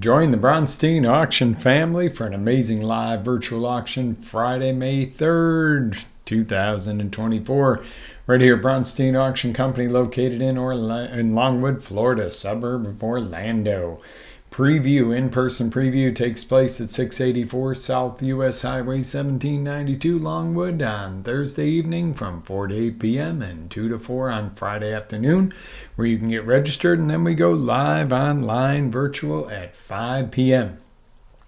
Join the Bronstein Auction family for an amazing live virtual auction Friday, May 3rd, 2024. Right here at Bronstein Auction Company, located in Longwood, Florida, suburb of Orlando. In-person preview takes place at 684 South US Highway 1792, Longwood, on Thursday evening from 4 to 8 p.m. and 2 to 4 on Friday afternoon, where you can get registered, and then we go live online virtual at 5 p.m.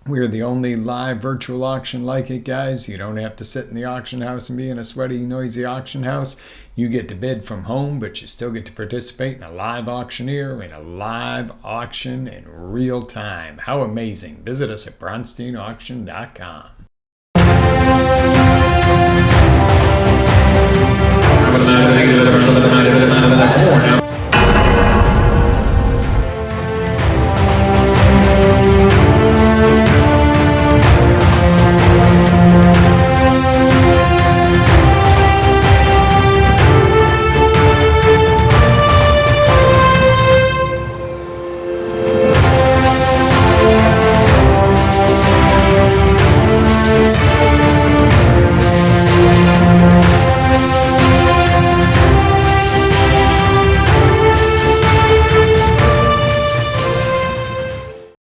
We're the only live virtual auction like it, guys. You don't have to sit in the auction house and be in a sweaty, noisy auction house. You get to bid from home, but you still get to participate in a live auctioneer in a live auction in real time. How amazing. Visit us at bronsteinauction.com.